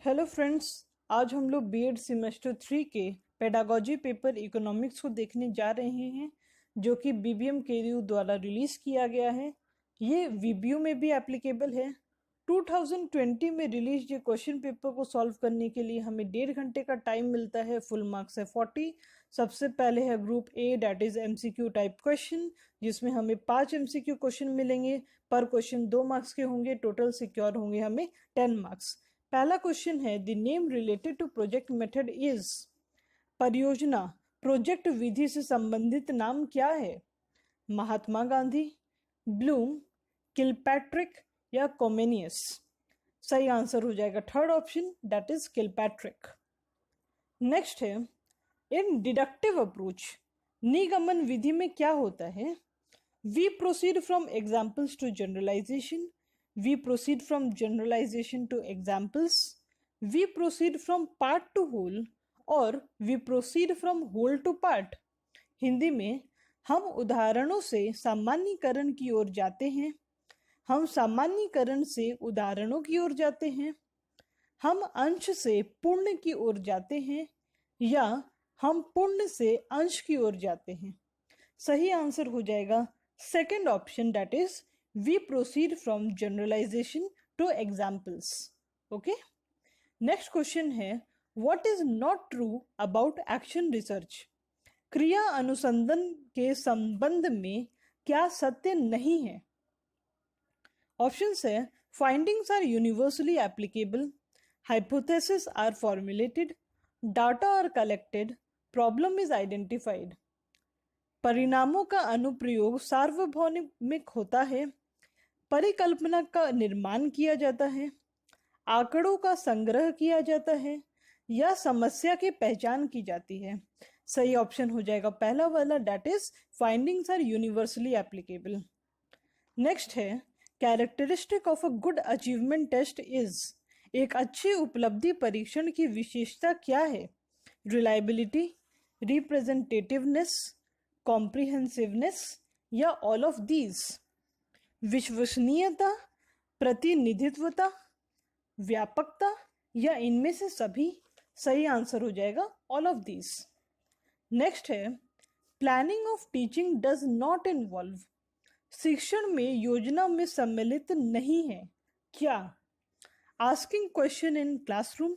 Hello friends. आज हम लोग बीएड सेमेस्टर 3 के पेडागोजी पेपर इकोनॉमिक्स को देखने जा रहे हैं, जो कि बीबीएम केयू द्वारा रिलीज किया गया है। ये वीबीयू में भी एप्लीकेबल है। 2020 में रिलीज ये क्वेश्चन पेपर को सॉल्व करने के लिए हमें 1.5 घंटे का टाइम मिलता है। फुल मार्क्स है 40। सबसे पहले है group A, that is MCQ type question, जिसमें हमें 5 एमसीक्यू क्वेश्चन मिलेंगे। पर क्वेश्चन 2 मार्क्स के होंगे। टोटल सिक्योर होंगे हमें 10 मार्क्स। पहला क्वेश्चन है, the name related to project method is. परियोजना प्रोजेक्ट विधि से संबंधित नाम क्या है? महात्मा गांधी, ब्लूम, किलपैट्रिक या कोमेनियस? सही आंसर हो जाएगा third option, that is Kilpatrick. Next है, इन डिडक्टिव अप्रोच निगमन विधि में क्या होता है? We proceed from examples to generalisation, we proceed from generalization to examples, we proceed from part to whole और we proceed from whole to part। Hindi में हम उदाहरणों से सामान्यीकरण की ओर जाते हैं, हम सामान्यीकरण से उदाहरणों की ओर जाते हैं, हम अंश से पूर्ण की ओर जाते हैं या हम पूर्ण से अंश की ओर जाते हैं। सही आंसर हो जाएगा second option, that is we proceed from generalization to examples। okay, next question है, what is not true about action research? क्रिया अनुसंधान के संबंध में क्या सत्य नहीं है? ऑप्शंस है, findings are universally applicable, hypotheses are formulated, data are collected, problem is identified। परिणामों का अनुप्रयोग सार्वभौमिक होता है, परिकल्पना का निर्माण किया जाता है, आंकड़ों का संग्रह किया जाता है या समस्या की पहचान की जाती है। सही ऑप्शन हो जाएगा पहला वाला, that is findings are universally applicable. Next है, characteristic of a good achievement test is. एक अच्छी उपलब्धि परीक्षण की विशेषता क्या है? रिलायबिलिटी, रिप्रेजेंटेटिवनेस, कॉम्प्रिहेंसिवनेस या ऑल ऑफ दीज? विश्वसनीयता, प्रतिनिधित्वता, व्यापकता या इनमें से सभी? सही आंसर हो जाएगा ऑल ऑफ दीज। नेक्स्ट है, planning of teaching does not involve. शिक्षण में योजना में सम्मिलित नहीं है क्या? Asking question in classroom,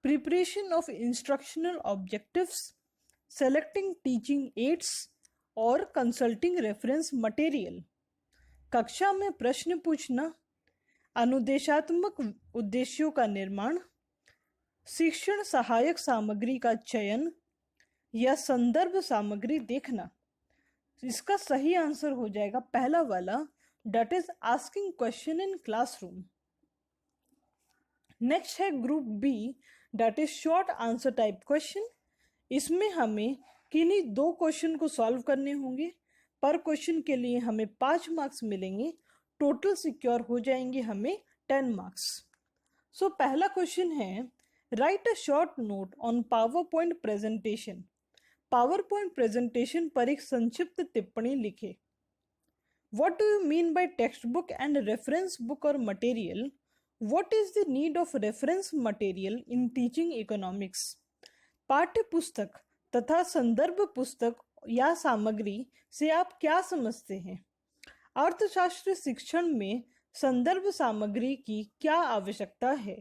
preparation of instructional objectives, selecting teaching ads और कंसल्टिंग रेफरेंस मटेरियल। कक्षा में प्रश्न पूछना, अनुदेशात्मक उद्देश्यों का निर्माण, शिक्षण सहायक सामग्री का चयन या संदर्भ सामग्री देखना। इसका सही आंसर हो जाएगा पहला वाला, that is asking question in classroom. Next है group B, that is short answer type question. इसमें हमें किन्हीं 2 क्वेश्चन को सॉल्व करने होंगे। पर क्वेश्चन के लिए हमें 5 मार्क्स मिलेंगे। टोटल सिक्योर हो जाएंगे हमें 10 मार्क्स। सो पहला क्वेश्चन है, write a short note on power point presentation. Power point presentation पर एक संक्षिप्त टिप्पणी लिखे। What do you mean by text book and reference book और material? What is the need of reference material in teaching economics? पाठ्य पुस्तक तथा संदर्भ पुस्तक या सामग्री से आप क्या समझते हैं? अर्थशास्त्र शिक्षण में संदर्भ सामग्री की क्या आवश्यकता है?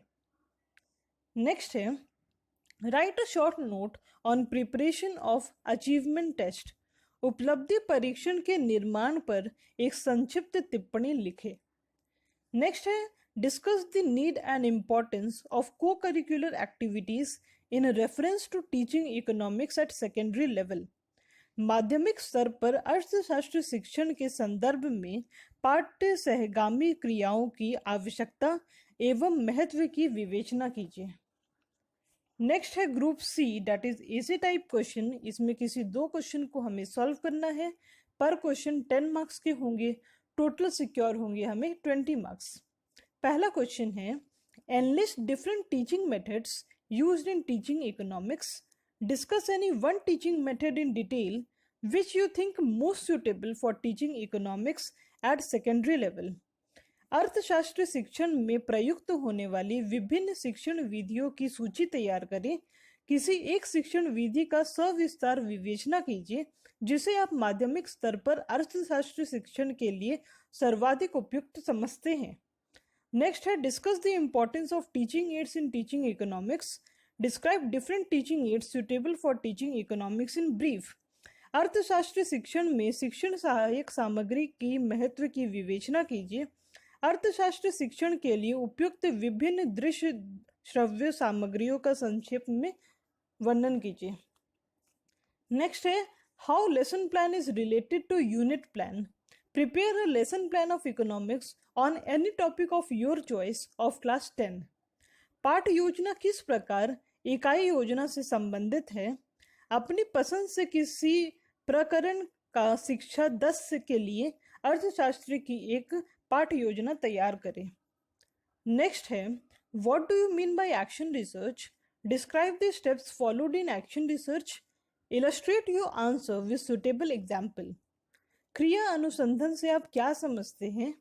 नेक्स्ट है, write a short note on preparation of achievement test. उपलब्धि परीक्षण के निर्माण पर एक संक्षिप्त टिप्पणी लिखे। नेक्स्ट है, discuss the need and importance of co curricular activities in reference to teaching economics at secondary level. माध्यमिक स्तर पर अर्थशास्त्र शिक्षण के संदर्भ में पाठ्य सहगामी क्रियाओं की आवश्यकता एवं महत्व की विवेचना कीजिए। नेक्स्ट है group C, that is essay type question. इसमें किसी 2 क्वेश्चन को हमें सॉल्व करना है। पर क्वेश्चन 10 मार्क्स के होंगे। टोटल सिक्योर होंगे हमें 20 मार्क्स। पहला क्वेश्चन है, enlist different teaching methods used in teaching economics. Discuss any one teaching method in detail which you think most suitable for teaching economics at secondary level। अर्थशास्त्र शिक्षण में प्रयुक्त होने वाली विभिन्न शिक्षण विधियों की सूची तैयार करें। किसी एक शिक्षण विधि का सविस्तार विवेचना कीजिए जिसे आप माध्यमिक स्तर पर अर्थशास्त्र शिक्षण के लिए सर्वाधिक उपयुक्त समझते हैं। नेक्स्ट है discuss the importance of teaching ads in teaching economics. Describe different teaching ads suitable for teaching economics in brief. अर्थशास्त्र शिक्षण में शिक्षण सहायक सामग्री की महत्व की विवेचना कीजिए। अर्थशास्त्र शिक्षण के लिए उपयुक्त विभिन्न दृश्य श्रव्य सामग्रियों का संक्षेप में वर्णन कीजिए। नेक्स्ट है how lesson plan is related to unit plan. Prepare a lesson plan of economics on any topic of your choice of class 10। पाठ योजना किस प्रकार इकाई योजना से संबंधित है। अपनी पसंद से किसी प्रकरण का शिक्षा 10 के लिए अर्थशास्त्र की एक पाठ योजना तैयार करें। नेक्स्ट है what do you mean by action research. Describe the steps followed in action research. Illustrate your answer with suitable example. क्रिया अनुसंधान से आप क्या समझते हैं।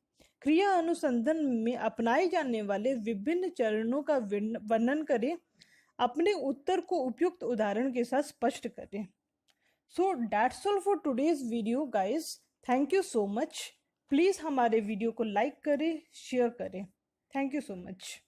क्रिया अनुसंधान में अपनाए जाने वाले विभिन्न चरणों का वर्णन करें। अपने उत्तर को उपयुक्त उदाहरण के साथ स्पष्ट करें। So that's all for today's video guys. Thank you so much. Please हमारे वीडियो को लाइक करें, शेयर करें। Thank you so much.